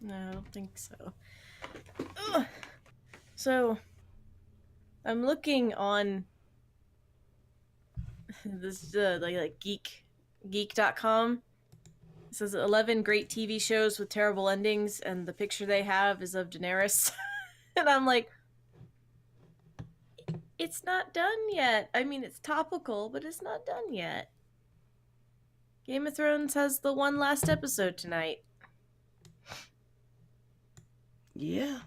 No, I don't think so. Ugh. So, I'm looking on this like geek.com. It says 11 great TV shows with terrible endings, and the picture they have is of Daenerys. And I'm like, it's not done yet. I mean, it's topical, but it's not done yet. Game of Thrones has the one last episode tonight. Yeah.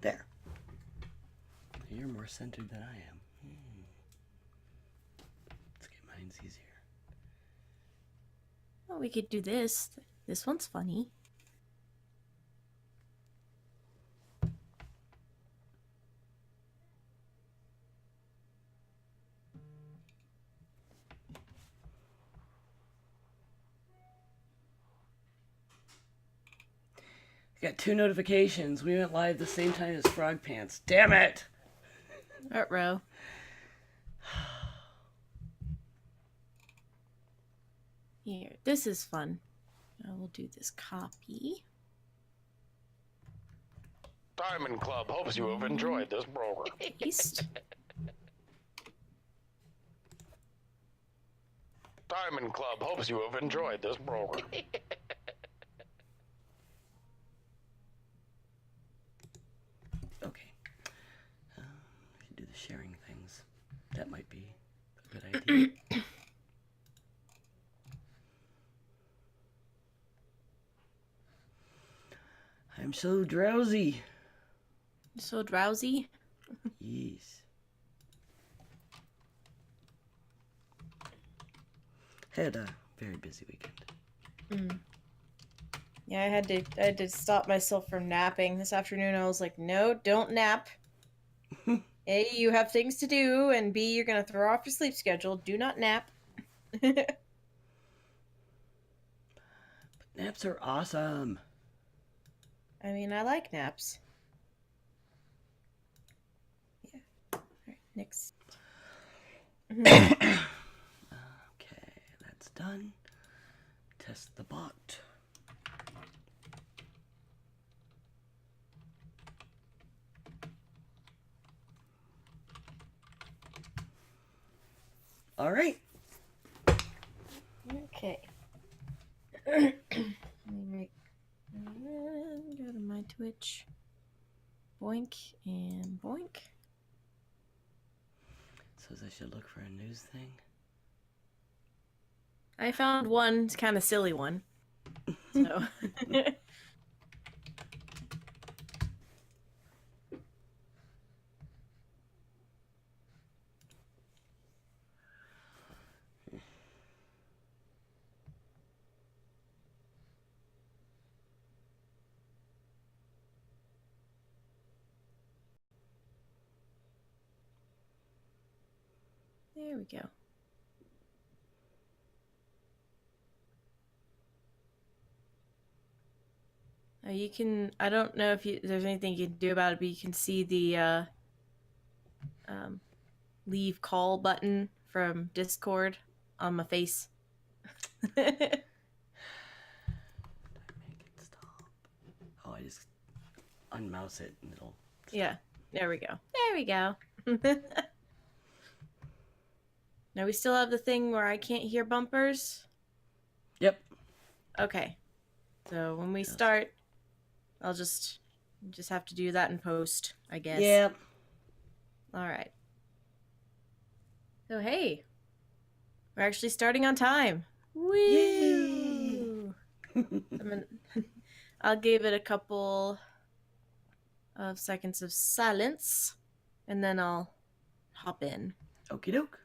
There. You're more centered than I am. Let's get mine's easier. Well, we could do this. This one's funny. Got 2 notifications. We went live the same time as Frog Pants. Damn it! Row. Here, this is fun. I will do this copy. Diamond Club hopes you have enjoyed this program. Paste. Diamond Club hopes you have enjoyed this program. Okay. We should do the sharing things. That might be a good idea. I'm so drowsy. So drowsy. Yes. Had a very busy weekend. Yeah, I had to stop myself from napping this afternoon. I was like, no, don't nap. A, you have things to do, and B, you're gonna throw off your sleep schedule. Do not nap. But naps are awesome. I mean, I like naps. Yeah. All right, next. Okay, that's done. Test the bot. All right. Okay. Let me go to my Twitch. Boink and boink. Says I should look for a news thing. I found one kind of silly one. So. There we go. You can, I don't know if there's anything you can do about it, but you can see the leave call button from Discord on my face. Make it stop. Oh, I just unmouse it and it'll stop. Yeah, there we go. There we go. Now we still have the thing where I can't hear bumpers. Yep. Okay. So when we start, I'll just have to do that in post, I guess. Yep. All right. So hey, we're actually starting on time. Woo! I'll give it a couple of seconds of silence, and then I'll hop in. Okie doke.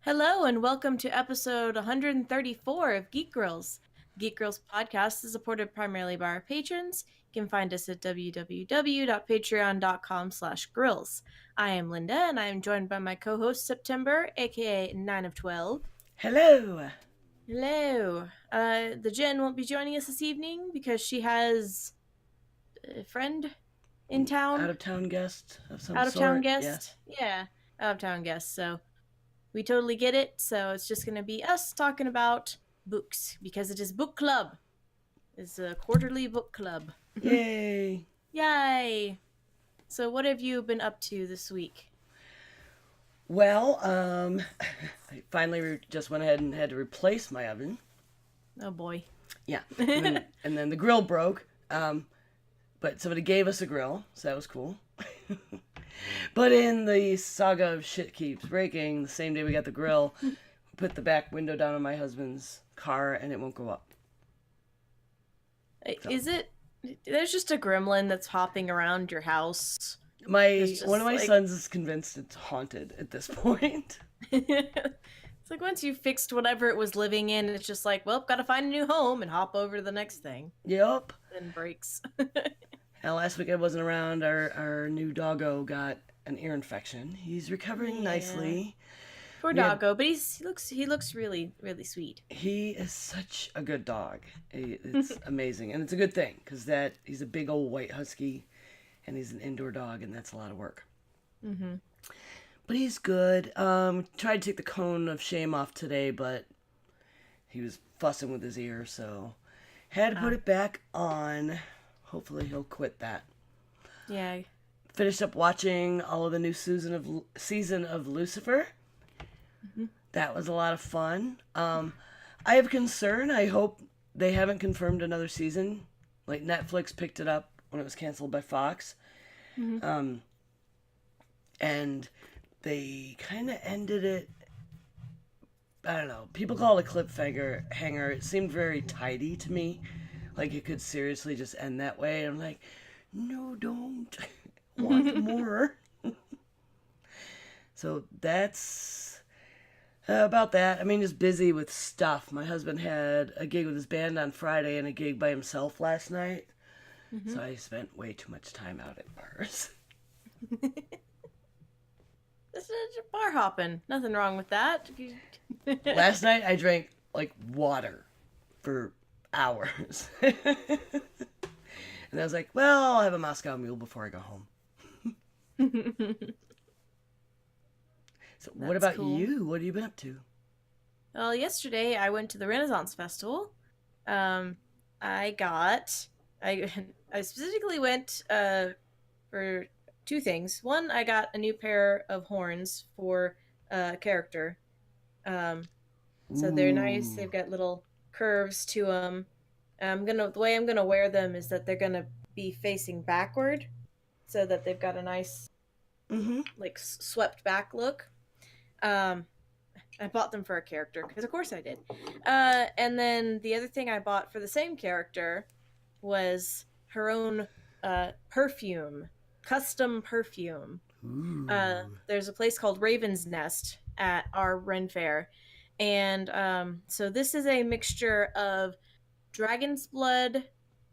Hello and welcome to episode 134 of Geek Girls. Geek Girls podcast is supported primarily by our patrons. You can find us at www.patreon.com/grills. I am Linda, and I am joined by my co-host September, aka 9 of 12. Hello. Hello. The Jen won't be joining us this evening because she has a friend in town. Out of town guest of some Out of town sort. Yeah. guest. Yeah, out of town guest. So we totally get it. So it's just going to be us talking about books because it is book club. It's a quarterly book club. Yay! Yay! So what have you been up to this week? Well, I finally just went ahead and had to replace my oven. Oh boy. Yeah, and then the grill broke. But somebody gave us a grill, so that was cool. But in the saga of shit keeps breaking, the same day we got the grill, we put the back window down on my husband's car, and it won't go up. So. Is it? There's just a gremlin that's hopping around your house. One of my sons is convinced it's haunted at this point. It's like once you fixed whatever it was living in, it's just like, well, gotta find a new home and hop over to the next thing. Yep. Then breaks. Now, last week I wasn't around. Our new doggo got an ear infection. He's recovering nicely. Poor doggo, but he looks really, really sweet. He is such a good dog. It's amazing, and it's a good thing because he's a big old white husky, and he's an indoor dog, and that's a lot of work. Mm-hmm. But he's good. Tried to take the cone of shame off today, but he was fussing with his ear, so had to put it back on. Hopefully he'll quit that. Yeah. Finished up watching all of the new season of Lucifer. Mm-hmm. That was a lot of fun. I have concern. I hope they haven't confirmed another season. Like Netflix picked it up when it was canceled by Fox. Mm-hmm. And they kind of ended it. I don't know. People call it a cliffhanger. It seemed very tidy to me. Like it could seriously just end that way. I'm like, no, don't. Want more. So that's about that. I mean, just busy with stuff. My husband had a gig with his band on Friday and a gig by himself last night. Mm-hmm. So I spent way too much time out at bars. This is bar hopping. Nothing wrong with that. Last night I drank like water for hours. And I was like, well, I'll have a Moscow Mule before I go home. So what about cool. You? What have you been up to? Well, yesterday I went to the Renaissance Festival. I specifically went for two things. One, I got a new pair of horns for a character. So they're nice. They've got little curves to them. The way I'm gonna wear them is that they're gonna be facing backward, so that they've got a nice, like swept back look. I bought them for a character because, of course, I did. And then the other thing I bought for the same character was her own perfume, custom perfume. There's a place called Raven's Nest at our Ren Fair, and so this is a mixture of dragon's blood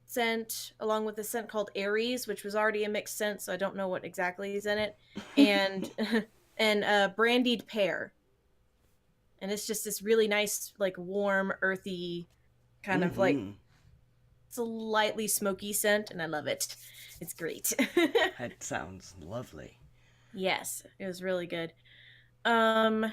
scent along with a scent called Aries, which was already a mixed scent, so I don't know what exactly is in it, and brandied pear. And it's just this really nice, like, warm, earthy, kind of like, it's a lightly smoky scent, and I love it. It's great. That sounds lovely. Yes, it was really good. I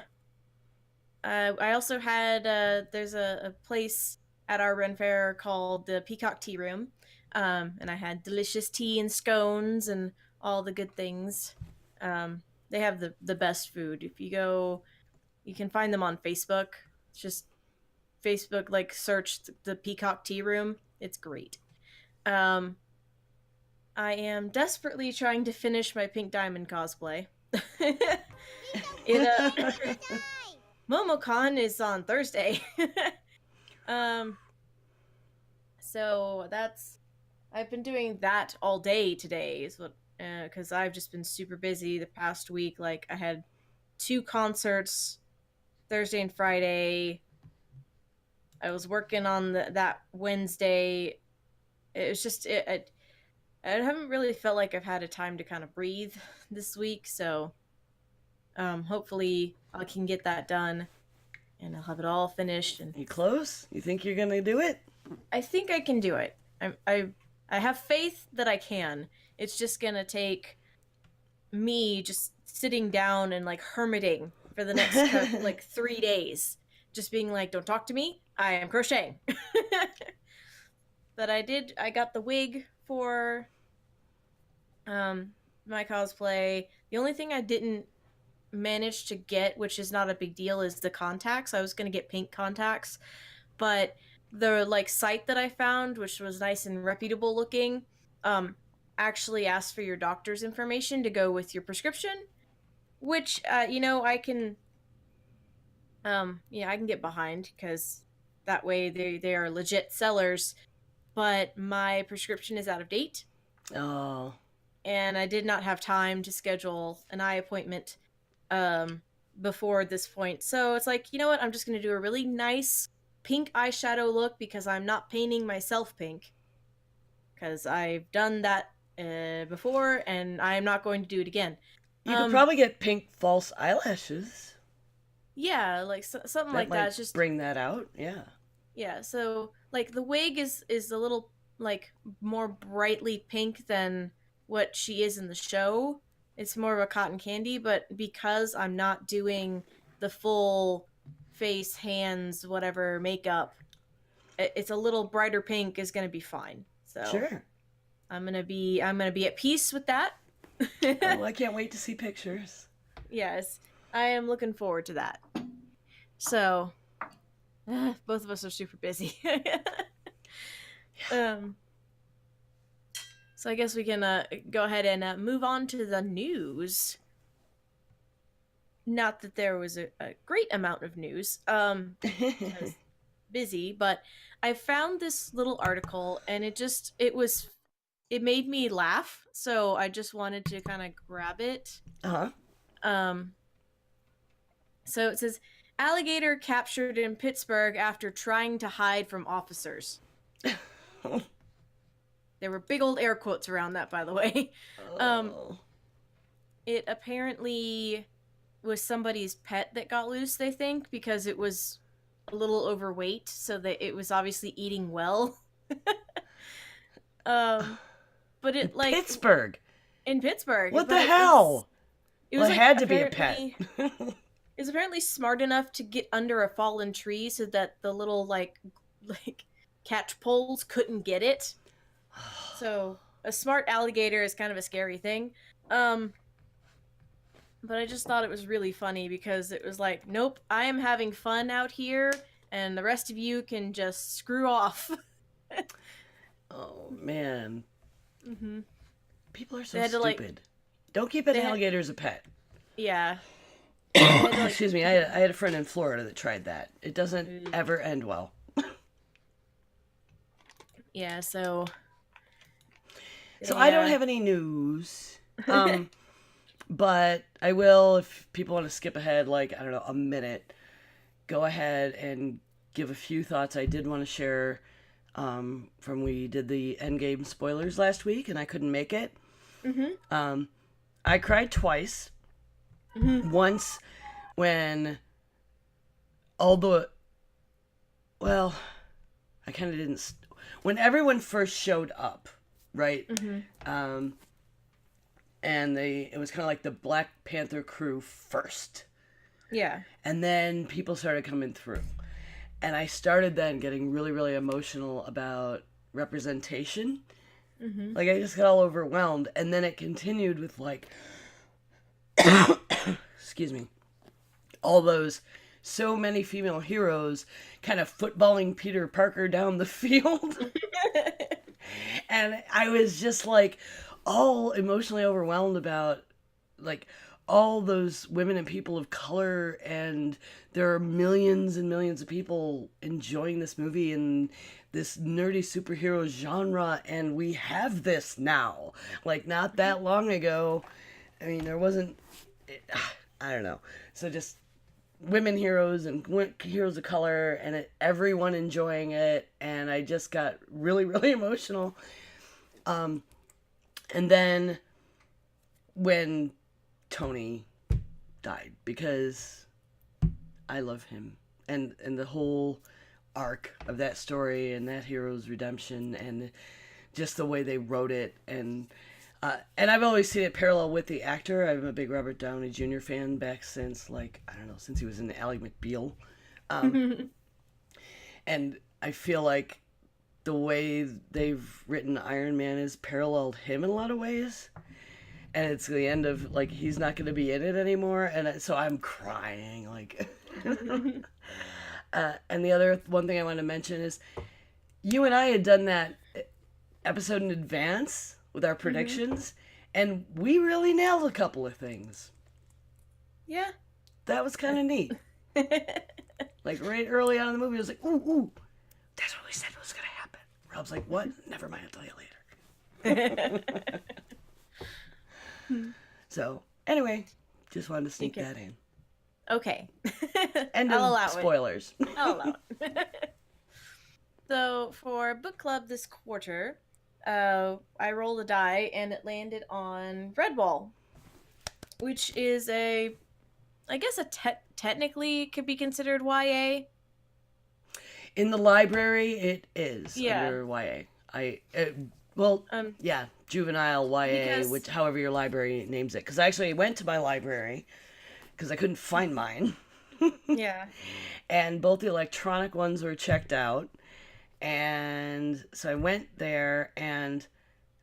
also had, there's a place at our Ren Fair called the Peacock Tea Room, and I had delicious tea and scones and all the good things. They have the best food. If you go, you can find them on Facebook. It's just Facebook, like, search the Peacock Tea Room. It's great. I am desperately trying to finish my Pink Diamond cosplay. MomoCon is on Thursday. So I've been doing that all day today is what, because I've just been super busy the past week. Like, I had 2 concerts Thursday and Friday. I was working on that Wednesday. It was just, I haven't really felt like I've had a time to kind of breathe this week, so hopefully I can get that done and I'll have it all finished. And you close? You think you're gonna do it? I think I can do it. I have faith that I can. It's just gonna take me just sitting down and like hermiting for the next like 3 days, just being like, don't talk to me, I am crocheting. But I got the wig for my cosplay. The only thing I didn't manage to get, which is not a big deal, is the contacts. I was gonna get pink contacts, but the like site that I found, which was nice and reputable looking, um, actually asked for your doctor's information to go with your prescription, which I can I can get behind because that way they are legit sellers. But my prescription is out of date, Oh. and I did not have time to schedule an eye appointment um before this point. So it's like, you know what? I'm just going to do a really nice pink eyeshadow look because I'm not painting myself pink because I've done that before and I'm not going to do it again. You could probably get pink false eyelashes. Yeah, like something That like might that. It's just bring that out. Yeah. yeah. So like the wig is a little like more brightly pink than what she is in the show. It's more of a cotton candy, but because I'm not doing the full face, hands, whatever makeup, it's a little brighter pink is going to be fine. So Sure. I'm gonna be at peace with that. Oh, I can't wait to see pictures. Yes, I am looking forward to that. So both of us are super busy. um so I guess we can go ahead and move on to the news. Not that there was a great amount of news. I was busy, but I found this little article and it made me laugh, so I just wanted to kind of grab it. Uh-huh. Um so it says alligator captured in Pittsburgh after trying to hide from officers. There were big old air quotes around that, by the way. Oh. It apparently was somebody's pet that got loose, they think, because it was a little overweight, so that it was obviously eating well. But it like Pittsburgh. in Pittsburgh. What but the hell? It Well, was it like had to be a pet. it was apparently smart enough to get under a fallen tree so that the little like catch poles couldn't get it. So a smart alligator is kind of a scary thing. But I just thought it was really funny because it was like, nope, I am having fun out here, and the rest of you can just screw off. Oh, man. Mm-hmm. People are so They had to, stupid. like- Don't keep an they had- alligator as a pet. Yeah. They had to, like- Excuse me, I had a friend in Florida that tried that. It doesn't ever end well. Yeah, so... So I don't have any news. But I will, if people want to skip ahead, like, I don't know, a minute, go ahead and give a few thoughts I did want to share from we did the Endgame spoilers last week, and I couldn't make it. Mm-hmm. I cried twice. Mm-hmm. Once when all the... Well, I kind of didn't... When everyone first showed up, right? Mm-hmm. And it was kind of like the Black Panther crew first. Yeah. And then people started coming through. And I started then getting really, really emotional about representation. Mm-hmm. Like, I just got all overwhelmed. And then it continued with, like, excuse me, all those, so many female heroes kind of footballing Peter Parker down the field. And I was just, like, all emotionally overwhelmed about, like, all those women and people of color, and there are millions and millions of people enjoying this movie and this nerdy superhero genre, and we have this now. Like, not that long ago, I mean, there wasn't, I don't know. So just women heroes and heroes of color, and everyone enjoying it, and I just got really, really emotional. And then when Tony died, because I love him, and the whole arc of that story and that hero's redemption and just the way they wrote it, and And I've always seen it parallel with the actor. I'm a big Robert Downey Jr. fan back since, like, I don't know, since he was in Ally McBeal. And I feel like the way they've written Iron Man has paralleled him in a lot of ways. And it's the end of, like, he's not going to be in it anymore. And so I'm crying, like. And the other one thing I want to mention is you and I had done that episode in advance with our predictions, and we really nailed a couple of things. Yeah. That was kind of neat. Like right early on in the movie, I was like, ooh, that's what we said was going to happen. Rob's like, what? Never mind, I'll tell you later. So, anyway, just wanted to sneak that in. Okay. End I'll of allow spoilers. I'll allow it. So, for book club this quarter, I rolled a die and it landed on Redwall, which is I guess technically could be considered YA. In the library, it is Yeah. under YA. Yeah, juvenile YA, which however your library names it. Because I actually went to my library because I couldn't find mine. Yeah. And both the electronic ones were checked out. And so I went there, and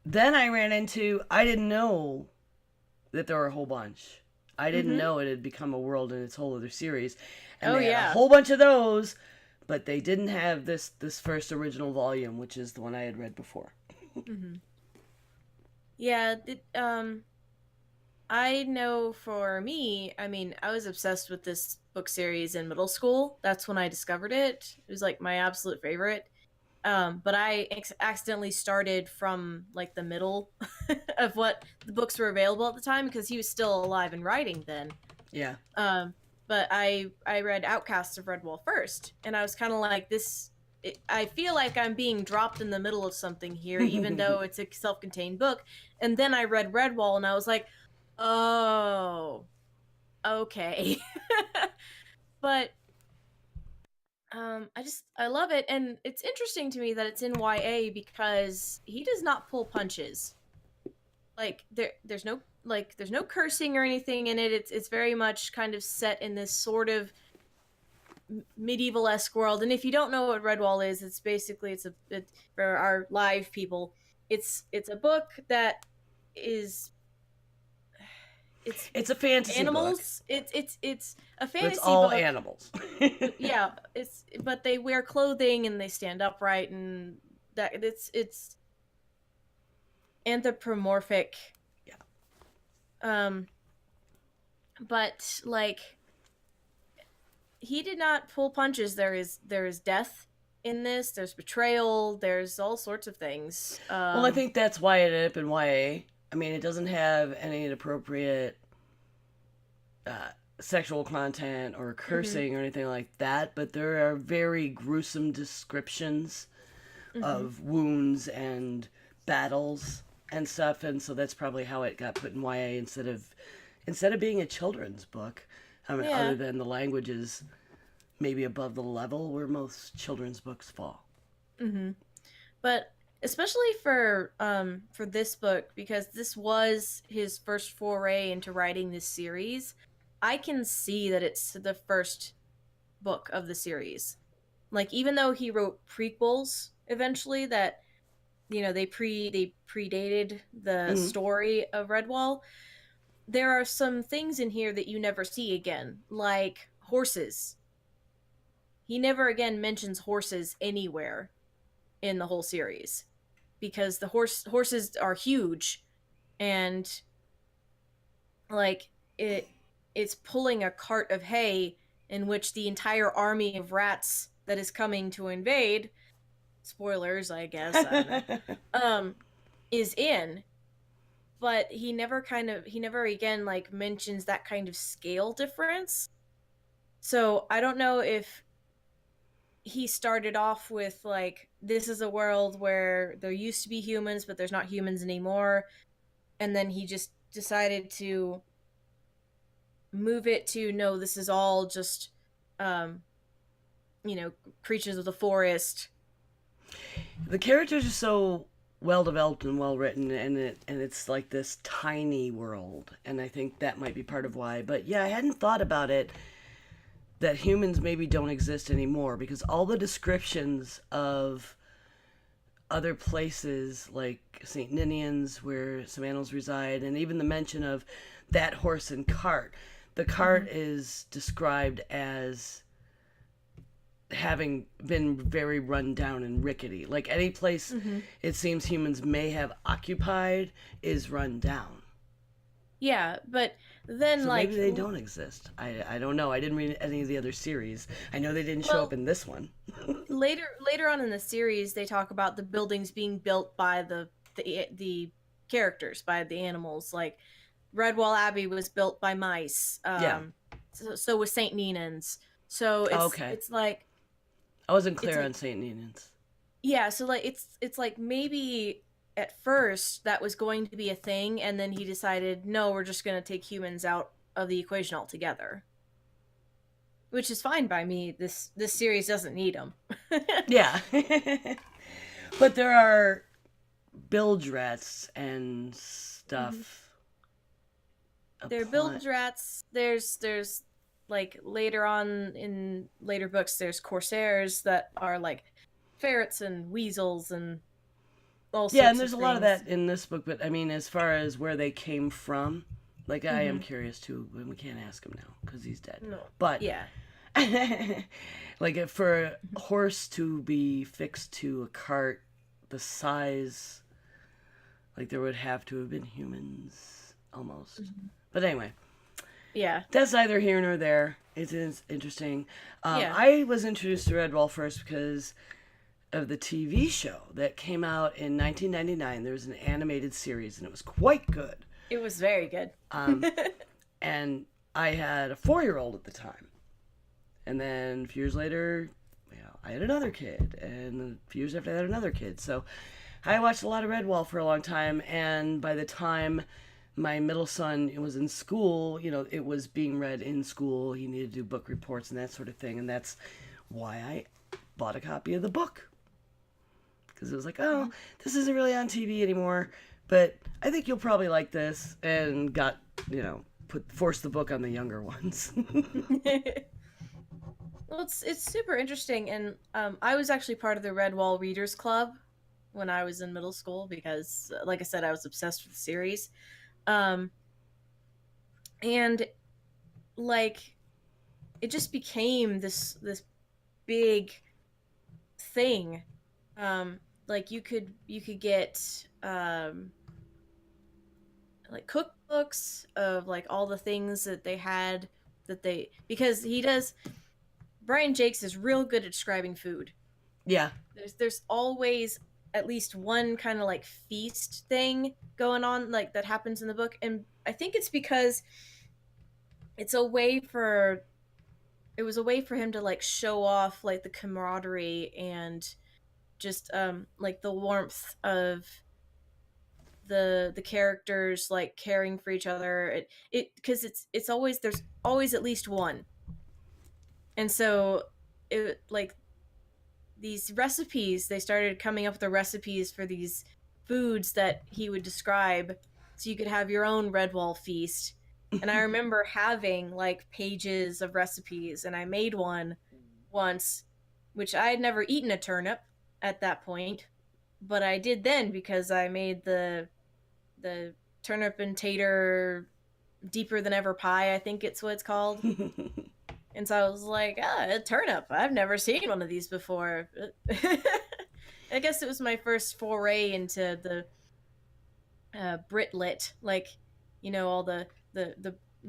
then I ran into, I didn't know that there were a whole bunch. I didn't know it had become a world in its whole other series. And they had a whole bunch of those, but they didn't have this first original volume, which is the one I had read before. Yeah, I know for me, I mean, I was obsessed with this book series in middle school. That's when I discovered it. It was like my absolute favorite. But I accidentally started from like the middle of what the books were available at the time because he was still alive and writing then. Yeah. But I read Outcasts of Redwall first, and I was kind of like this. I feel like I'm being dropped in the middle of something here, even though it's a self-contained book. And then I read Redwall, and I was like, oh, okay. But I love it, and it's interesting to me that it's in YA because he does not pull punches. Like there's no cursing or anything in it. It's very much kind of set in this sort of medieval-esque world. And if you don't know what Redwall is, it's basically for our live people. It's a book that is it's a fantasy animals. book. It's a fantasy it's all book. animals. Yeah, but they wear clothing and they stand upright, and that it's anthropomorphic. Yeah. But like he did not pull punches. There is death in this. There's betrayal. There's all sorts of things. Well, I think that's why it ended up in YA. I mean, it doesn't have any inappropriate sexual content or cursing or anything like that, but there are very gruesome descriptions of wounds and battles and stuff, and so that's probably how it got put in YA instead of being a children's book. I mean, other than the language is maybe above the level where most children's books fall. But especially for this book, because this was his first foray into writing this series, I can see that it's the first book of the series. Like, even though he wrote prequels eventually that they predated the story of Redwall, there are some things in here that you never see again, like horses. He never again mentions horses anywhere in the whole series because the horses are huge, and like it's pulling a cart of hay in which the entire army of rats that is coming to invade, spoilers I guess, I don't know, is in. But he never again like mentions that kind of scale difference. So I don't know if he started off with like, this is a world where there used to be humans but there's not humans anymore, and then he just decided to move it to, no, this is all just creatures of the forest. The characters are so well developed and well written, and it's like this tiny world, and I think that might be part of why. But yeah, I hadn't thought about it that humans maybe don't exist anymore, because all the descriptions of other places like St. Ninian's, where some animals reside, and even the mention of that horse and cart. The cart is described as having been very run down and rickety. Like any place it seems humans may have occupied is run down. Yeah, but then So like maybe they don't exist. I don't know. I didn't read any of the other series. I know they didn't show well, up in this one. later on in the series they talk about the buildings being built by the characters, by the animals. Like Redwall Abbey was built by mice. Yeah. So was Saint Nenan's. So it's Okay. it's like I wasn't it's clear like on St. Ninian's. yeah, so like it's like maybe at first that was going to be a thing, and then he decided, no, we're just going to take humans out of the equation altogether, which is fine by me. This series doesn't need them. Yeah. But there are bilge rats and stuff. There are bilge rats. There's like later on in later books, there's corsairs that are like ferrets and weasels and all Yeah, and sorts of there's a lot of things. that in this book, but I mean, as far as where they came from, like I am curious too, and we can't ask him now because he's dead. No. But Yeah. like for a horse to be fixed to a cart the size, like there would have to have been humans almost. But anyway, Yeah. that's neither here nor there. It is interesting. Yeah. I was introduced to Redwall first because of the TV show that came out in 1999. There was an animated series, and it was quite good. It was very good. And I had a 4-year-old at the time. And then a few years later, I had another kid. And a few years after I had another kid. So I watched a lot of Redwall for a long time. And by the time my middle son was in school, it was being read in school. He needed to do book reports and that sort of thing. And that's why I bought a copy of the book. Because it was like, oh, this isn't really on TV anymore. But I think you'll probably like this. And got, forced the book on the younger ones. Well, it's super interesting, and I was actually part of the Redwall Readers Club when I was in middle school because, like I said, I was obsessed with the series, and like it just became this big thing. Like you could get like cookbooks of like all the things that they had because Brian Jakes is real good at describing food. Yeah. There's always at least one kind of like feast thing going on like that happens in the book, and I think it's because it was a way for him to like show off like the camaraderie and just like the warmth of the characters like caring for each other. It because it's always there's always at least one, and so it like these recipes, they started coming up with the recipes for these foods that he would describe so you could have your own Redwall feast. And I remember having like pages of recipes, and I made one once, which I had never eaten a turnip at that point, but I did then because I made the turnip and tater deeper than ever pie, I think it's what it's called. And so I was like, a turnip. I've never seen one of these before. I guess it was my first foray into the Brit-lit, like, all the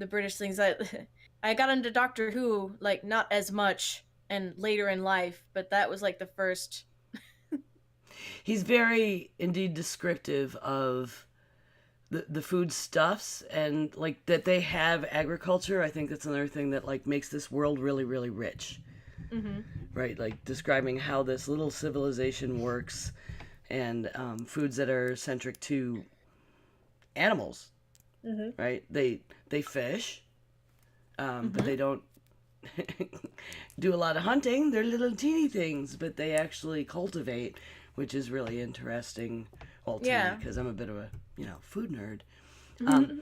British things. I got into Doctor Who, like, not as much and later in life, but that was like the first. He's very, indeed, descriptive of the foodstuffs and like that they have agriculture. I think that's another thing that like makes this world really, really rich. Right, like describing how this little civilization works, and foods that are centric to animals. Right, they fish, but they don't do a lot of hunting. They're little teeny things, but they actually cultivate, which is really interesting. well, to me, Yeah. because I'm a bit of a, food nerd. Um,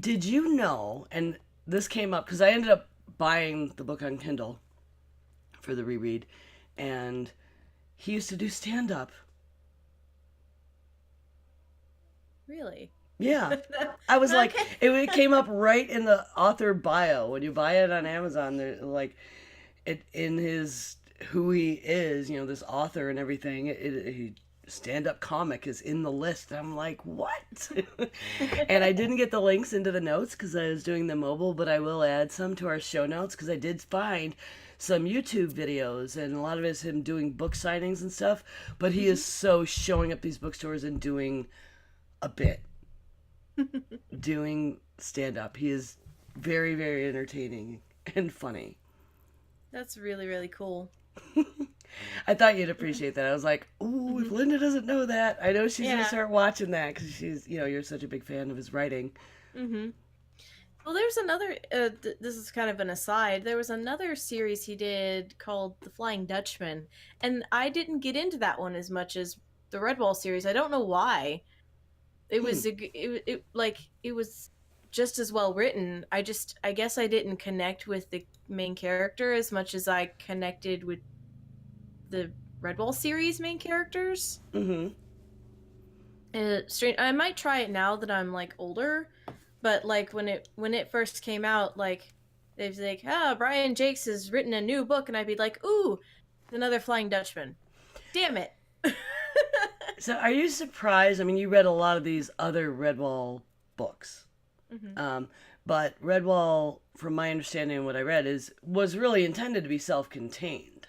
did you know, and this came up because I ended up buying the book on Kindle for the reread, and he used to do stand up. Really? Yeah. I was like, Okay. it came up right in the author bio. When you buy it on Amazon, they're like, it in his who he is, this author and everything. He stand-up comic is in the list. I'm like, what? And I didn't get the links into the notes because I was doing the mobile, but I will add some to our show notes because I did find some YouTube videos, and a lot of it is him doing book signings and stuff. But he is so showing up these bookstores and doing a bit, doing stand-up. He is very, very entertaining and funny. That's really, really cool. I thought you'd appreciate that. I was like, ooh, if Linda doesn't know that, I know she's going to Yeah. start watching that because she's, you're such a big fan of his writing. Mm-hmm. Well, there's another. This is kind of an aside. There was another series he did called The Flying Dutchman, and I didn't get into that one as much as the Redwall series. I don't know why. It Hmm. was it was just as well written. I guess I didn't connect with the main character as much as I connected with the Redwall series main characters. Mm-hmm. Strange. I might try it now that I'm like older, but like when it first came out, like they'd be like, "Ah, Brian Jakes has written a new book," and I'd be like, "Ooh, another Flying Dutchman." Damn it. So are you surprised? I mean, you read a lot of these other Redwall books. Hmm. Um, but Redwall, from my understanding and what I read, was really intended to be self-contained.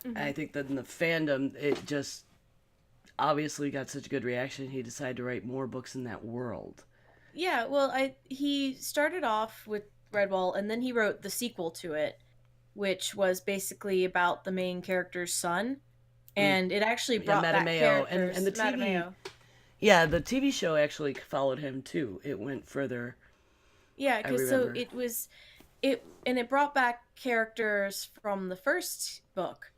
And Hmm. I think that in the fandom, it just obviously got such a good reaction, he decided to write more books in that world. Yeah, well, I he started off with Redwall, and then he wrote the sequel to it, which was basically about the main character's son, Mm. and it actually Yeah, brought back Matameo. And characters. the TV, Matameo. yeah, the TV show actually followed him too. It went further, Yeah, I because so remember. it was it, and it brought back characters from the first book,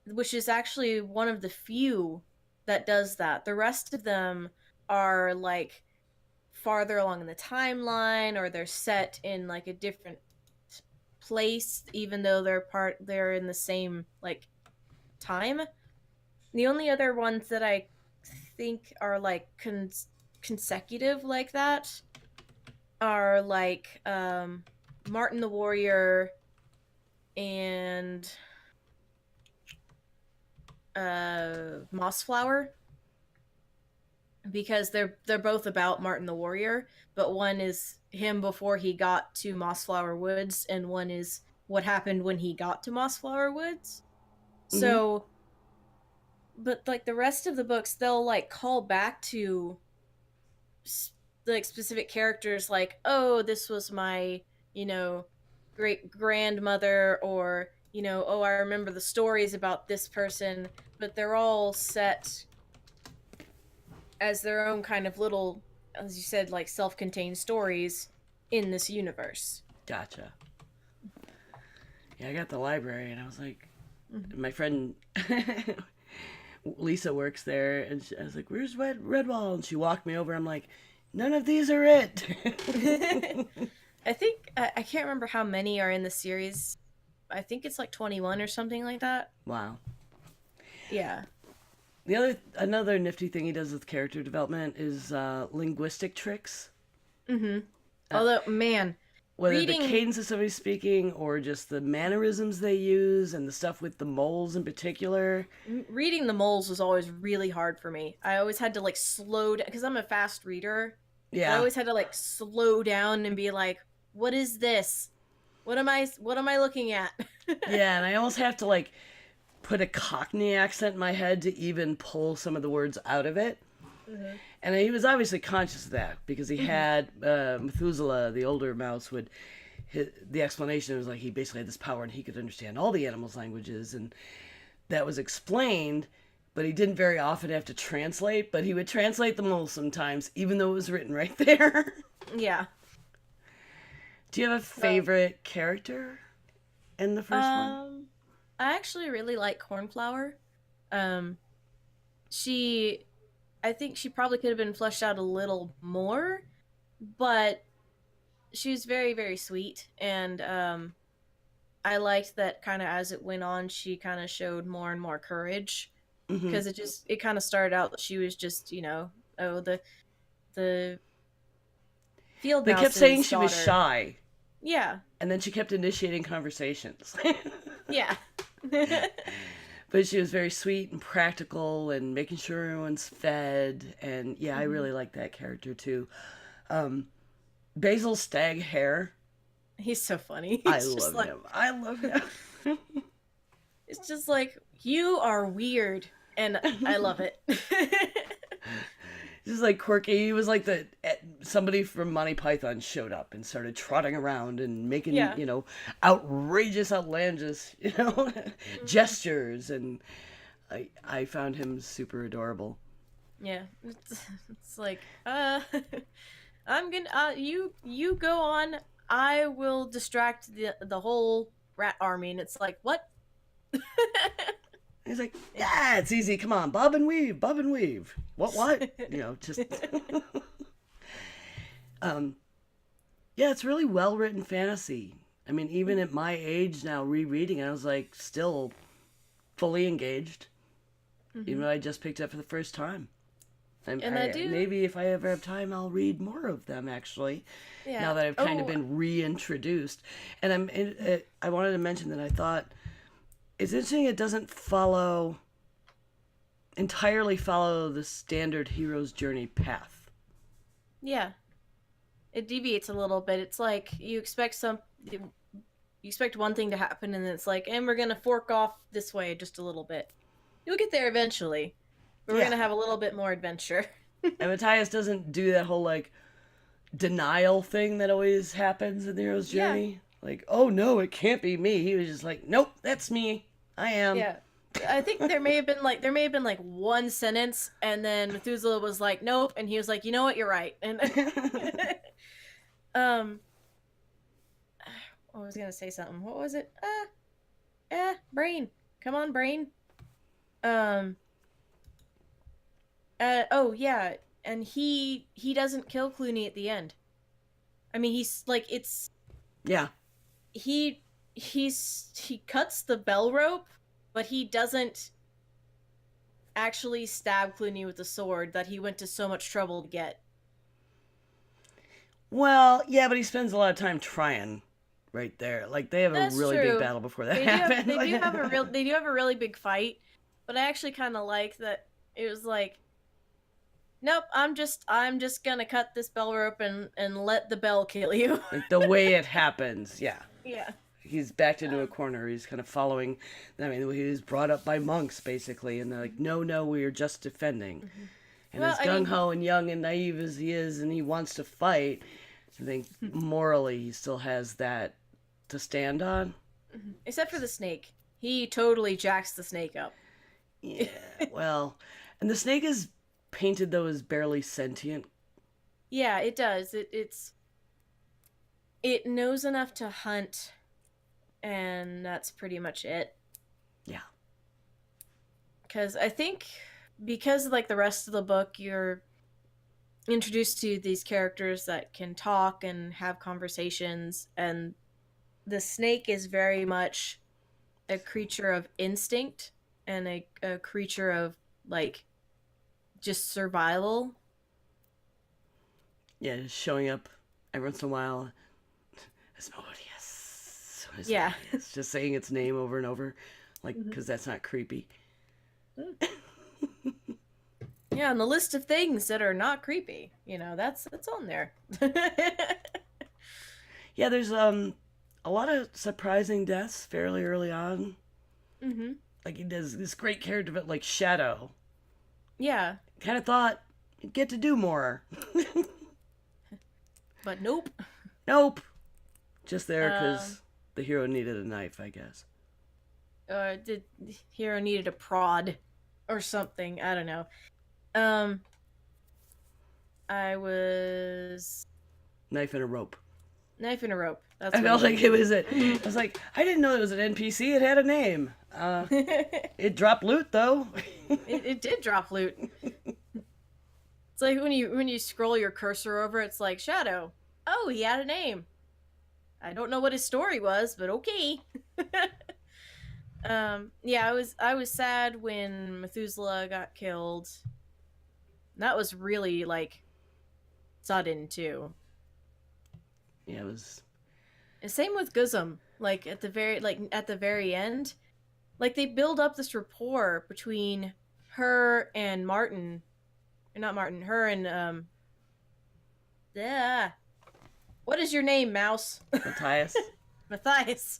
which is actually one of the few that does that. The rest of them are like farther along in the timeline, or they're set in like a different place, even though they're in the same like time. The only other ones that I think are like consecutive like that are like Martin the Warrior and Mossflower, because they're both about Martin the Warrior, but one is him before he got to Mossflower Woods, and one is what happened when he got to Mossflower Woods. Mm-hmm. So, but like the rest of the books, they'll like call back to like specific characters, like, oh, this was my, you know, great grandmother, or oh, I remember the stories about this person, but they're all set as their own kind of little, as you said, like self-contained stories in this universe. Gotcha. Yeah, I got the library, and I was like, Mm-hmm. my friend Lisa works there, and I was like, "Where's Redwall?" And she walked me over. I'm like, "None of these are it." I think I can't remember how many are in the series. I think it's like 21 or something like that. Wow. Yeah. Another nifty thing he does with character development is linguistic tricks. Mm-hmm. Uh, Although, man, Whether the reading cadence of somebody speaking or just the mannerisms they use and the stuff with the moles in particular. reading the moles was always really hard for me. I always had to like slow down because I'm a fast reader. So I Yeah. always had to like slow down and be like, "What is this? What am I looking at?" Yeah, and I almost have to like put a Cockney accent in my head to even pull some of the words out of it. Mm-hmm. And he was obviously conscious of that because he Mm-hmm. had Methuselah, the older mouse, the explanation was like he basically had this power and he could understand all the animals' languages, and that was explained. But he didn't very often have to translate. But he would translate them all sometimes, even though it was written right there. Yeah. Do you have a So, favorite character in the first one? I actually really like Cornflower. Um, she I think she probably could have been fleshed out a little more, but she was very, very sweet, and I liked that kind of as it went on, she kind of showed more and more courage Hmm. because it kind of started out that she was just oh the field They kept saying mouse's she was daughter. shy, Yeah, and then she kept initiating conversations. yeah, But she was very sweet and practical and making sure everyone's fed. And yeah, I hmm really like that character too. Basil Stag Hair. he's so funny. I It's just love like him. I love him. it's just like you are weird, and I love it. He's like quirky. He was like the somebody from Monty Python showed up and started trotting around and making Yeah. outrageous, outlandish Mhm. gestures, and I found him super adorable. Yeah, it's like, I'm gonna, you go on. I will distract the whole rat army, and it's like, what? He's like, yeah, it's easy. Come on, bob and weave, bob and weave. What? Just um, yeah, it's really well written fantasy. I mean, even at my age now, rereading, I was like still fully engaged, even hmm though I just picked it up for the first time. And I do, Maybe if I ever have time, I'll read more of them. Actually, now yeah. that I've kind of Oh, been reintroduced, and I wanted to mention that I thought it's interesting. It doesn't entirely follow the standard hero's journey path. yeah. It deviates a little bit. It's like you expect one thing to happen, and it's like, and we're gonna fork off this way just a little bit. You'll get there eventually, but we're Yeah, gonna have a little bit more adventure. and Matthias doesn't do that whole like denial thing that always happens in the hero's Yeah, journey. Like, oh no, it can't be me. He was just like, nope, that's me. I am. yeah. I think there may have been like one sentence, and then Methuselah was like, "Nope," and he was like, "You know what? You're right." And um, I was gonna say something. What was it? Brain. Come on, brain. Um. Oh yeah, and he doesn't kill Clooney at the end. I mean, he's like it's Yeah. he he cuts the bell rope, but he doesn't actually stab Clooney with the sword that he went to so much trouble to get. Well, yeah, but he spends a lot of time trying right there. Like they have a That's really big true. battle before that happens. They do have a really big fight, but I actually kind of like that it was like, nope, I'm just gonna cut this bell rope and let the bell kill you. Like the way it happens, yeah. Yeah. He's backed into a Um, corner. He's kind of following. I mean, he was brought up by monks basically, and they're like, "No, no, we are just defending." mhm. And Well, as I gung mean, ho and young and naive as he is, and he wants to fight, I think morally he still has that to stand on. except for the snake, he totally jacks the snake up. Yeah, well, and the snake is painted though as barely sentient. Yeah, it does. It knows enough to hunt, and that's pretty much it. Yeah, Because I think because like the rest of the book, you're introduced to these characters that can talk and have conversations, and the snake is very much a creature of instinct and a creature of like just survival. yeah, just showing up every once in a while. Asmodeus, Yeah. Asmodeus, just saying its name over and over, like because that's not creepy. Yeah, on the list of things that are not creepy, that's on there. Yeah, there's a lot of surprising deaths fairly early on. hmm Like he does this great character, but like Shadow, Yeah, kind of thought you'd get to do more. but nope. Nope, just there Um, because the hero needed a knife, I guess. the hero needed a prod or something. I don't know. Um, I was Knife and a rope. knife in a rope. That's I what felt he like it needed. was it. I was like, I didn't know it was an NPC. It had a name. It dropped loot though. It did drop loot. It's like when you scroll your cursor over, it's like Shadow. Oh, he had a name. I don't know what his story was, but okay. Yeah, I was sad when Methuselah got killed. That was really like sudden too. Yeah, it was. And same with Guzum. Like at the very end, like they build up this rapport between her and Martin, or not Martin, her and yeah. What is your name, Mouse? Matthias. Matthias.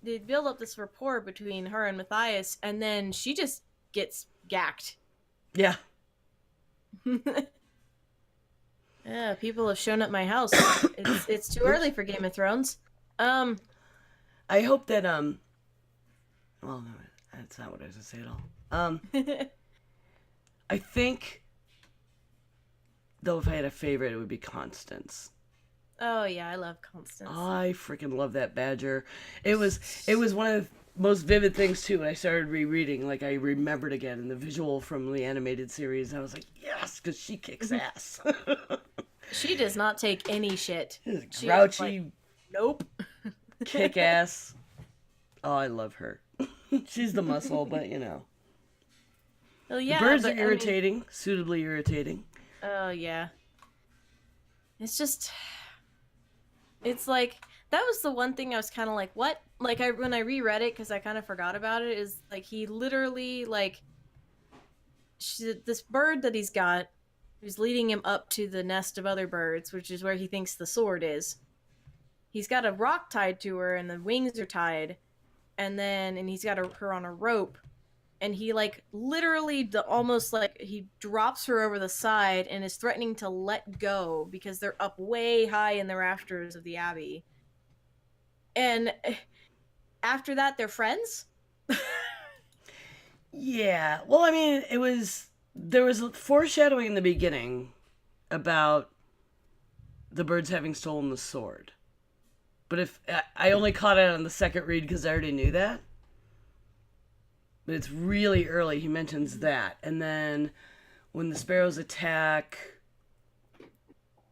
They build up this rapport between her and Matthias, and then she just gets gacked. Yeah. Yeah, people have shown up my house. It's too early for Game of Thrones. Um, I hope that well, no, that's not what I was gonna say at all. I think though if I had a favorite, it would be Constance. oh yeah, I love Constance. I freaking love that badger. It was one of the most vivid things too when I started rereading. Like I remembered again in the visual from the animated series. I was like, yes, because she kicks ass. She does not take any shit. She's She is grouchy, like, nope. kick ass. Oh, I love her. She's the muscle, but you know. Well, The yeah, birds but are irritating, suitably irritating. oh yeah. It's just, it's like that was the one thing I was kind of like, what? Like when I reread it because I kind of forgot about it is like he literally like this bird that he's got, who's leading him up to the nest of other birds, which is where he thinks the sword is. He's got a rock tied to her, and the wings are tied, and he's got her on a rope, and he like literally almost like he drops her over the side and is threatening to let go because they're up way high in the rafters of the abbey. And after that, they're friends. Yeah. Well, I mean, there was foreshadowing in the beginning about the birds having stolen the sword. But if I only caught it on the second read because I already knew that. But it's really early. He mentions that, and then when the sparrows attack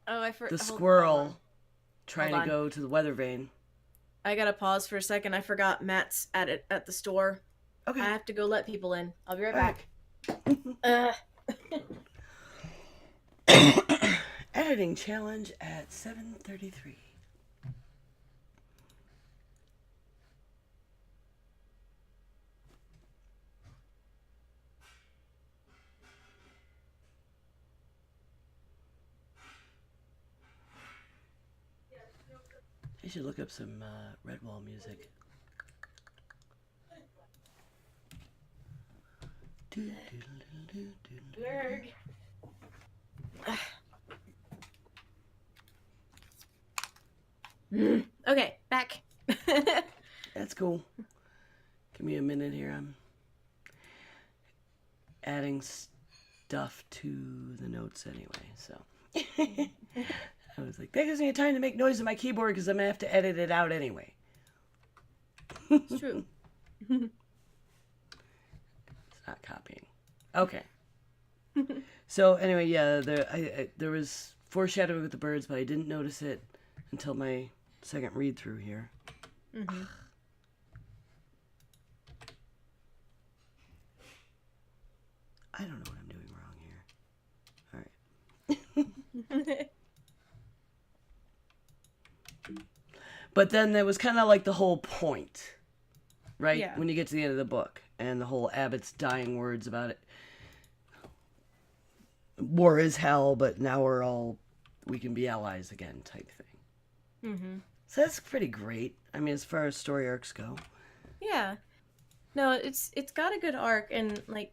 Oh, the hold squirrel trying Hold to on. go to the weather vane. I gotta pause for a second. I forgot Matt's at the store. Okay. I have to go let people in. I'll be right All right. back. Editing challenge at 7:33. I should look up some Redwall music. Blurg. Okay, back. That's cool. Give me a minute here. I'm adding stuff to the notes anyway, so. I was like, that gives me time to make noise on my keyboard because I'm going to have to edit it out anyway. It's true. It's not copying. Okay. So anyway, yeah, there was foreshadowing with the birds, but I didn't notice it until my second read through here. Mm-hmm. I don't know what I'm doing wrong here. All right. But then there was kind of like the whole point, right? Yeah. When you get to the end of the book and the whole Abbott's dying words about it. War is hell, but now we can be allies again type thing. Mm-hmm. So that's pretty great. I mean, as far as story arcs go. Yeah. No, it's got a good arc, and like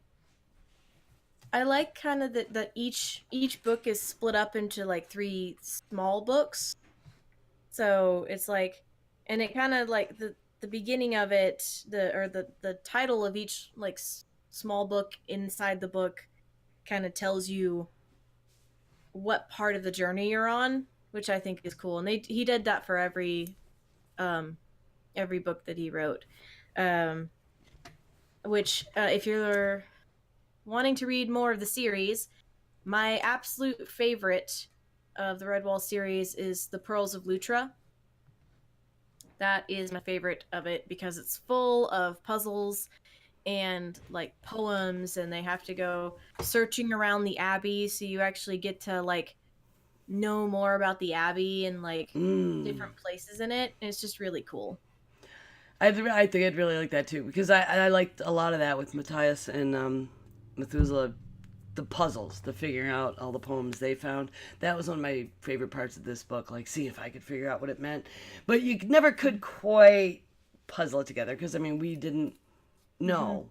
I like kind of that each book is split up into like 3 small books. So it's like, and it kind of like the beginning of it, the title of each like small book inside the book kind of tells you what part of the journey you're on, which I think is cool. And he did that for every book that he wrote. Which if you're wanting to read more of the series, my absolute favorite of the Redwall series is The Pearls of Lutra. That is my favorite of it because it's full of puzzles and like poems, and they have to go searching around the abbey, so you actually get to like know more about the abbey and like Mm. different places in it. And it's just really cool. I think I'd really like that too because I liked a lot of that with Matthias and Methuselah, the puzzles, the figuring out all the poems they found. That was one of my favorite parts of this book. Like, see if I could figure out what it meant, but you never could quite puzzle it together because I mean we didn't Mm-hmm. know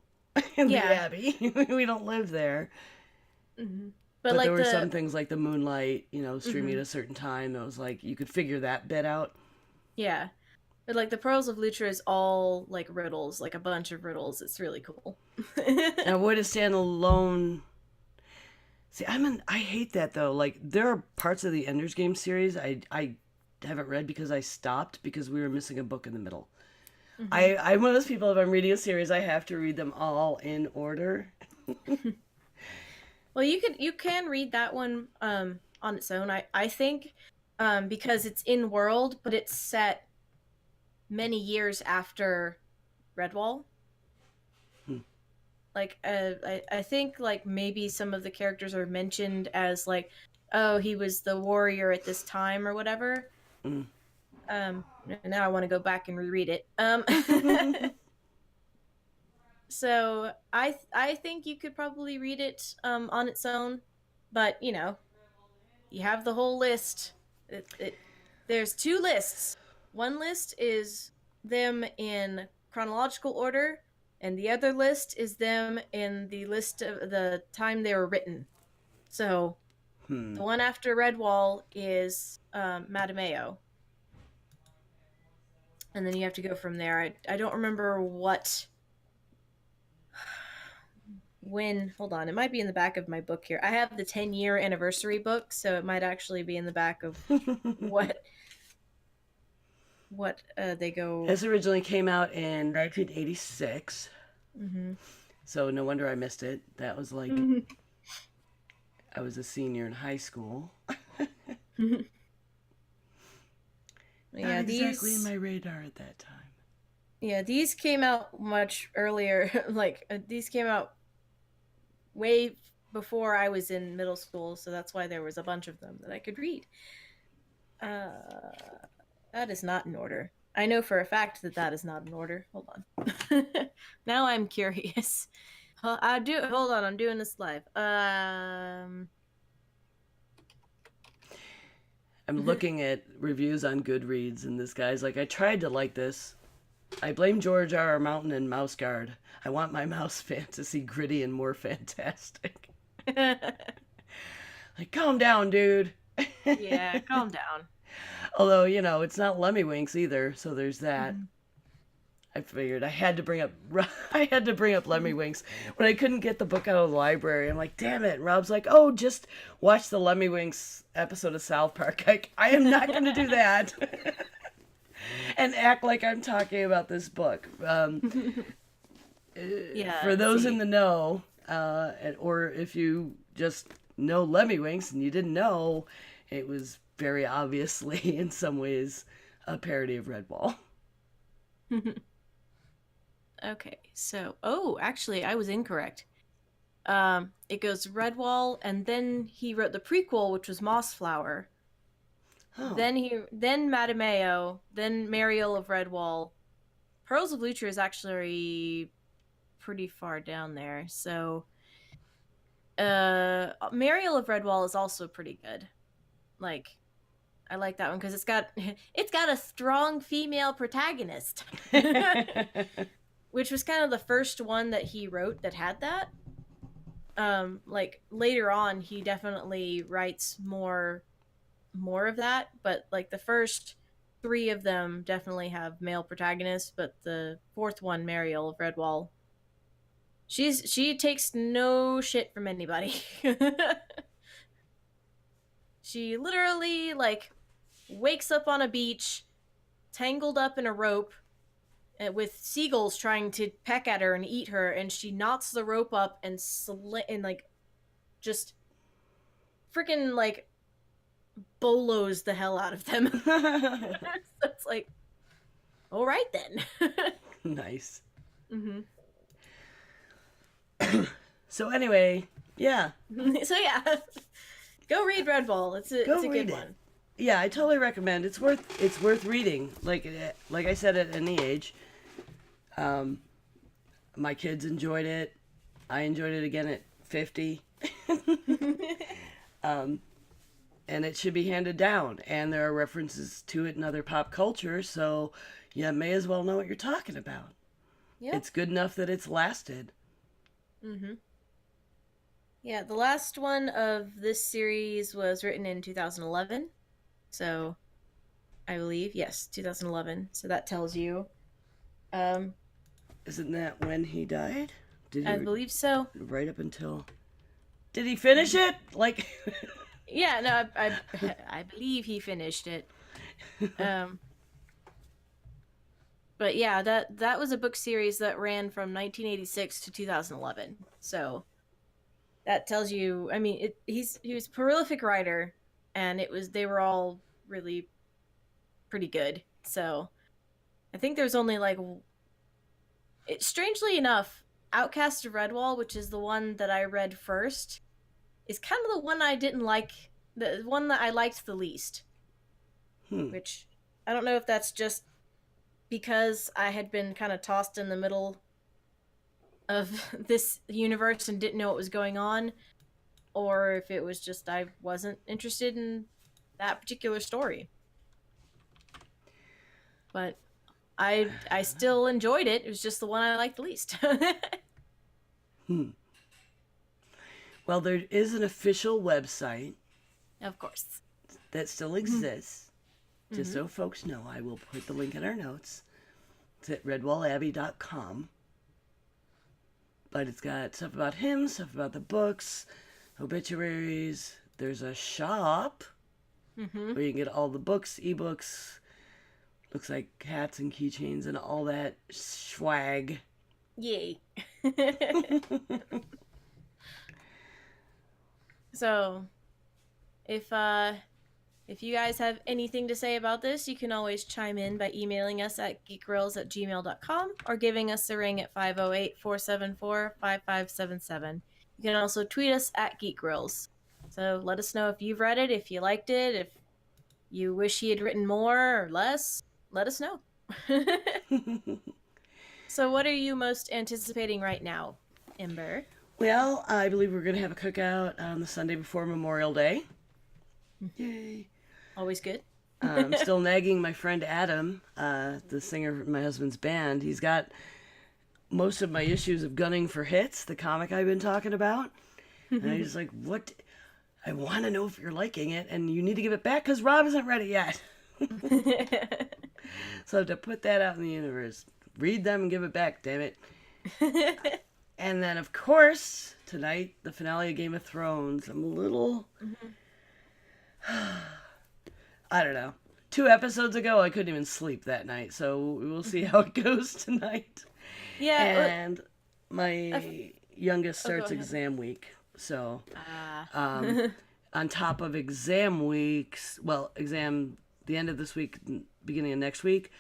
in the Yeah. Abbey. We don't live there. Mm-hmm. But But there like were the some things like the moonlight, streaming mm-hmm. at a certain time. That was like you could figure that bit out. Yeah. But like the Pearls of Lutra is all like riddles, like a bunch of riddles. It's really cool. Now, would it stand alone? See, I hate that though. Like there are parts of the Ender's Game series I haven't read because I stopped because we were missing a book in the middle. Mm-hmm. I'm one of those people. If I'm reading a series, I have to read them all in order. Well, you can read that one on its own. I think because it's in world, but it's set many years after Redwall. Hmm. Like I think like maybe some of the characters are mentioned as like, oh, he was the warrior at this time or whatever. Mm. Um, now I want to go back and reread it. So I think you could probably read it on its own, but you have the whole list. There's two lists. One list is them in chronological order, and the other list is them in the list of the time they were written. So Hmm. the one after Redwall is Madameo, and then you have to go from there. I don't remember when. Hold on, it might be in the back of my book here. I have the 10-year anniversary book, so it might actually be in the back of what they go. This originally came out in 1986, Mm-hmm. so no wonder I missed it. That was like Mm-hmm. I was a senior in high school. Not Yeah, exactly in my radar at that time. these came out much earlier. Like these came out way before I was in middle school, so that's why there was a bunch of them that I could read. Uh, that is not in order. I know for a fact that that is not in order. Hold on. Now I'm curious. I do. Hold on. I'm doing this live. I'm looking at reviews on Goodreads, and this guy's like, I tried to like this. I blame George R. R. Mountain and Mouse Guard. I want my mouse fantasy gritty and more fantastic. Like, calm down, dude. Yeah, calm down. Although, it's not Lemmy either, so there's that. Mm-hmm. I figured I had to bring up I had to bring up Lemmy when I couldn't get the book out of the library. I'm like, damn it. And Rob's like, oh, just watch the Lemmy episode of South Park. I am not going to do that. And act like I'm talking about this book. Yeah. For those in the know, or if you just know Lemmy and you didn't know, it was very obviously in some ways a parody of Redwall. Okay, so actually, I was incorrect. It goes Redwall, and then he wrote the prequel, which was Mossflower. Oh. Then Madameo, then Mariel of Redwall. Pearls of Lutra is actually pretty far down there. So, Mariel of Redwall is also pretty good. Like, I like that one because it's got a strong female protagonist. Which was kind of the first one that he wrote that had that. Like later on, he definitely writes more of that, but like the first three of them definitely have male protagonists, but the fourth one, Mariel of Redwall, she takes no shit from anybody. She literally like wakes up on a beach, tangled up in a rope, with seagulls trying to peck at her and eat her, and she knots the rope up and like just freaking like bolos the hell out of them. So it's like, all right then. Nice. Mm-hmm. So anyway, yeah. So yeah, go read Redwall. It's a good one. Yeah, I totally recommend. It's worth reading. Like I said, at any age. My kids enjoyed it. I enjoyed it again at 50. And it should be handed down. And there are references to it in other pop culture, so you may as well know what you're talking about. Yeah. It's good enough that it's lasted. Mm-hmm. Yeah, the last one of this series was written in 2011. So, I believe, yes, 2011. So that tells you. Isn't that when he died? I believe so. Right up until... Did he finish it? Like... Yeah, no, I believe he finished it. But yeah, that was a book series that ran from 1986 to 2011. So that tells you. I mean, he was a prolific writer, and they were all really pretty good. So I think there's only like, strangely enough, Outcast of Redwall, which is the one that I read first, is kind of the one I didn't like, the one that I liked the least. Which I don't know if that's just because I had been kind of tossed in the middle of this universe and didn't know what was going on, or if it was just I wasn't interested in that particular story. But I still enjoyed it. It was just the one I liked the least. Well, there is an official website. Of course. That still exists. Just so folks know, I will put the link in our notes. It's at redwallabbey.com. But it's got stuff about him, stuff about the books, obituaries. There's a shop where you can get all the books, ebooks, looks like hats and keychains and all that swag. Yay. So, if you guys have anything to say about this, you can always chime in by emailing us at geekgrills@gmail.com or giving us a ring at 508-474-5577. You can also tweet us at geekgrills. So let us know if you've read it, if you liked it, if you wish he had written more or less. Let us know. So what are you most anticipating right now, Ember? Well, I believe we're going to have a cookout on the Sunday before Memorial Day. Yay. Always good. I'm still nagging my friend Adam, the singer of my husband's band. He's got most of my issues of Gunning for Hits, the comic I've been talking about. And I was like, what? I want to know if you're liking it, and you need to give it back because Rob isn't ready yet. So to put that out in the universe, read them and give it back, damn it. And then, of course, tonight, the finale of Game of Thrones. I'm a little... I don't know. 2 episodes ago, I couldn't even sleep that night, so we'll see how it goes tonight. Yeah. And my youngest starts exam week, so on top of exam weeks, the end of this week, beginning of next week,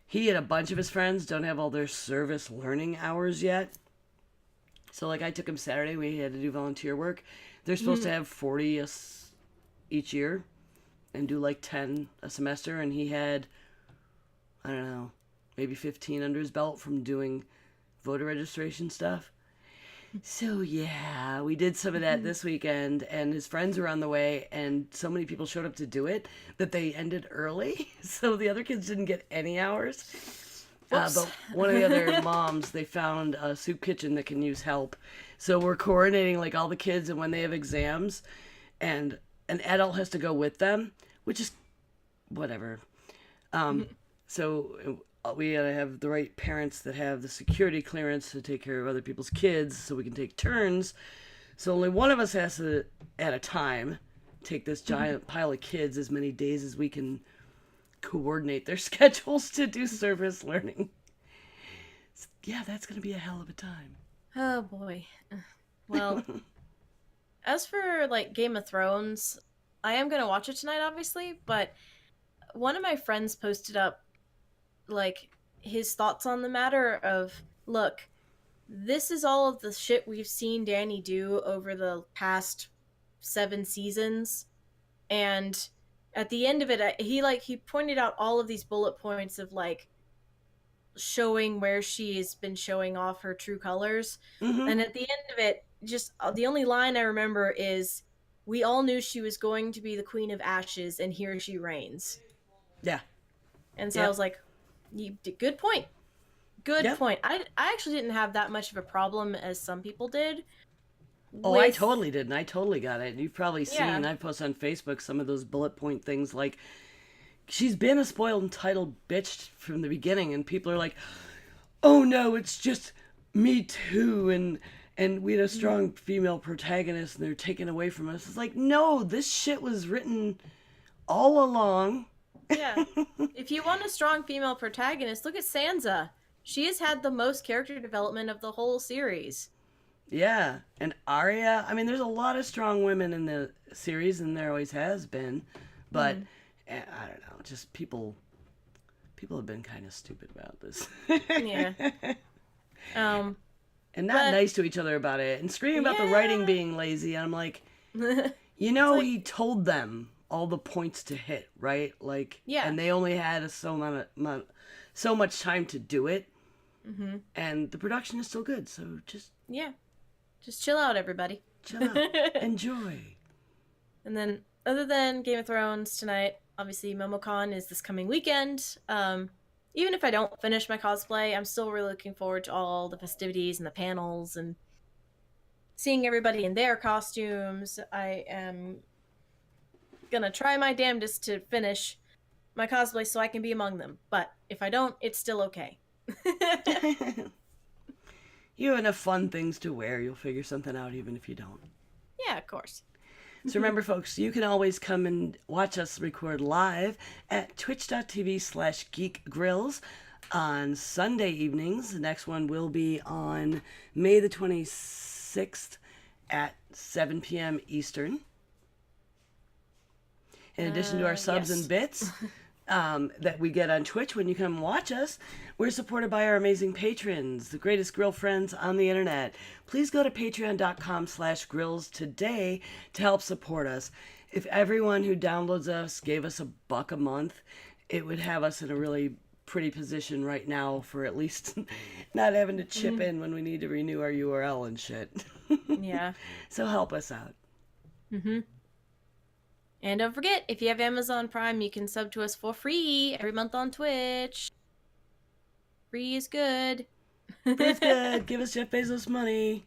he and a bunch of his friends don't have all their service learning hours yet. So, like, I took him Saturday. We had to do volunteer work. They're supposed to have 40 each year and do, like, 10 a semester. And he had, I don't know, maybe 15 under his belt from doing voter registration stuff. So, yeah, we did some of that this weekend. And his friends were on the way. And so many people showed up to do it that they ended early. So the other kids didn't get any hours. But one of the other moms, they found a soup kitchen that can use help. So we're coordinating like all the kids, and when they have exams, and an adult has to go with them, which is whatever. So we gotta have the right parents that have the security clearance to take care of other people's kids, so we can take turns. So only one of us has to, at a time, take this giant pile of kids as many days as we can coordinate their schedules to do service learning. yeah, that's gonna be a hell of a time. Oh boy. Well, as for like Game of Thrones, I am gonna watch it tonight, obviously. But one of my friends posted up like his thoughts on the matter of, look, this is all of the shit we've seen Danny do over the past 7 seasons, and at the end of it, he pointed out all of these bullet points of like showing where she has been showing off her true colors. Mm-hmm. And at the end of it, just the only line I remember is, "We all knew she was going to be the Queen of Ashes, and here she reigns." Yeah. And so I Yep. was like, good point. Good Yep. point. I actually didn't have that much of a problem as some people did Oh, I with, totally did, and I totally got it. You've probably yeah. seen, I post on Facebook some of those bullet point things like, she's been a spoiled entitled bitch from the beginning, and people are like, oh no, it's just me too, and we had a strong female protagonist and they're taken away from us. It's like, no, this shit was written all along. Yeah. If you want a strong female protagonist, look at Sansa. She has had the most character development of the whole series. Yeah, and Arya, I mean, there's a lot of strong women in the series, and there always has been, but I don't know, just people have been kind of stupid about this. Yeah. Um, And not but nice to each other about it, and screaming about the writing yeah. being lazy. And I'm like, you It's know, like, he told them all the points to hit, right? Like, yeah. and they only had so much time to do it, and the production is still good. So just Yeah. Just chill out, everybody. chill out, enjoy. And then, other than Game of Thrones tonight, obviously MomoCon is this coming weekend. Even if I don't finish my cosplay, I'm still really looking forward to all the festivities and the panels and seeing everybody in their costumes. I am gonna try my damnedest to finish my cosplay so I can be among them. But if I don't, it's still okay. You have enough fun things to wear. You'll figure something out even if you don't. Yeah, of course. So remember, folks, you can always come and watch us record live at twitch.tv/geekgrills on Sunday evenings. The next one will be on May the 26th at 7 p.m. Eastern. In addition to our subs Yes. and bits that we get on Twitch when you come watch us, we're supported by our amazing patrons, the greatest grill friends on the internet. Please go to patreon.com/grills today to help support us. If everyone who downloads us gave us $1 a month, it would have us in a really pretty position right now for at least not having to chip in when we need to renew our URL and shit. Yeah. So help us out. And don't forget, if you have Amazon Prime, you can sub to us for free every month on Twitch. Free is good. Please good. Give us Jeff Bezos money.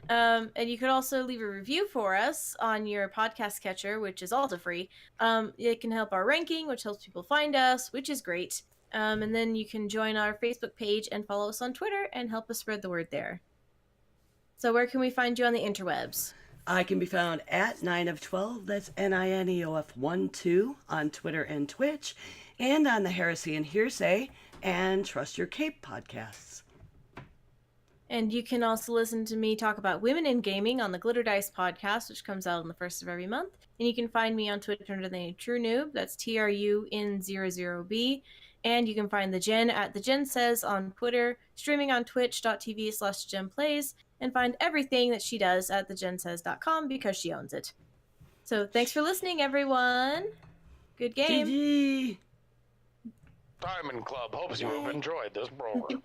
And you could also leave a review for us on your podcast catcher, which is also free. It can help our ranking, which helps people find us, which is great. And then you can join our Facebook page and follow us on Twitter and help us spread the word there. So where can we find you on the interwebs? I can be found at 9of12, that's NINEOF12 on Twitter and Twitch, and on the Heresy and Hearsay and Trust Your Cape podcasts. And you can also listen to me talk about women in gaming on the Glitter Dice podcast, which comes out on the first of every month. And you can find me on Twitter under the name True Noob, that's TRUN00B. And you can find the Jen at the Jen Says on Twitter, streaming on twitch.tv/JenPlays, and find everything that she does at thejensays.com because she owns it. So thanks for listening, everyone. Good game. GG! Diamond Club hopes you have enjoyed this program.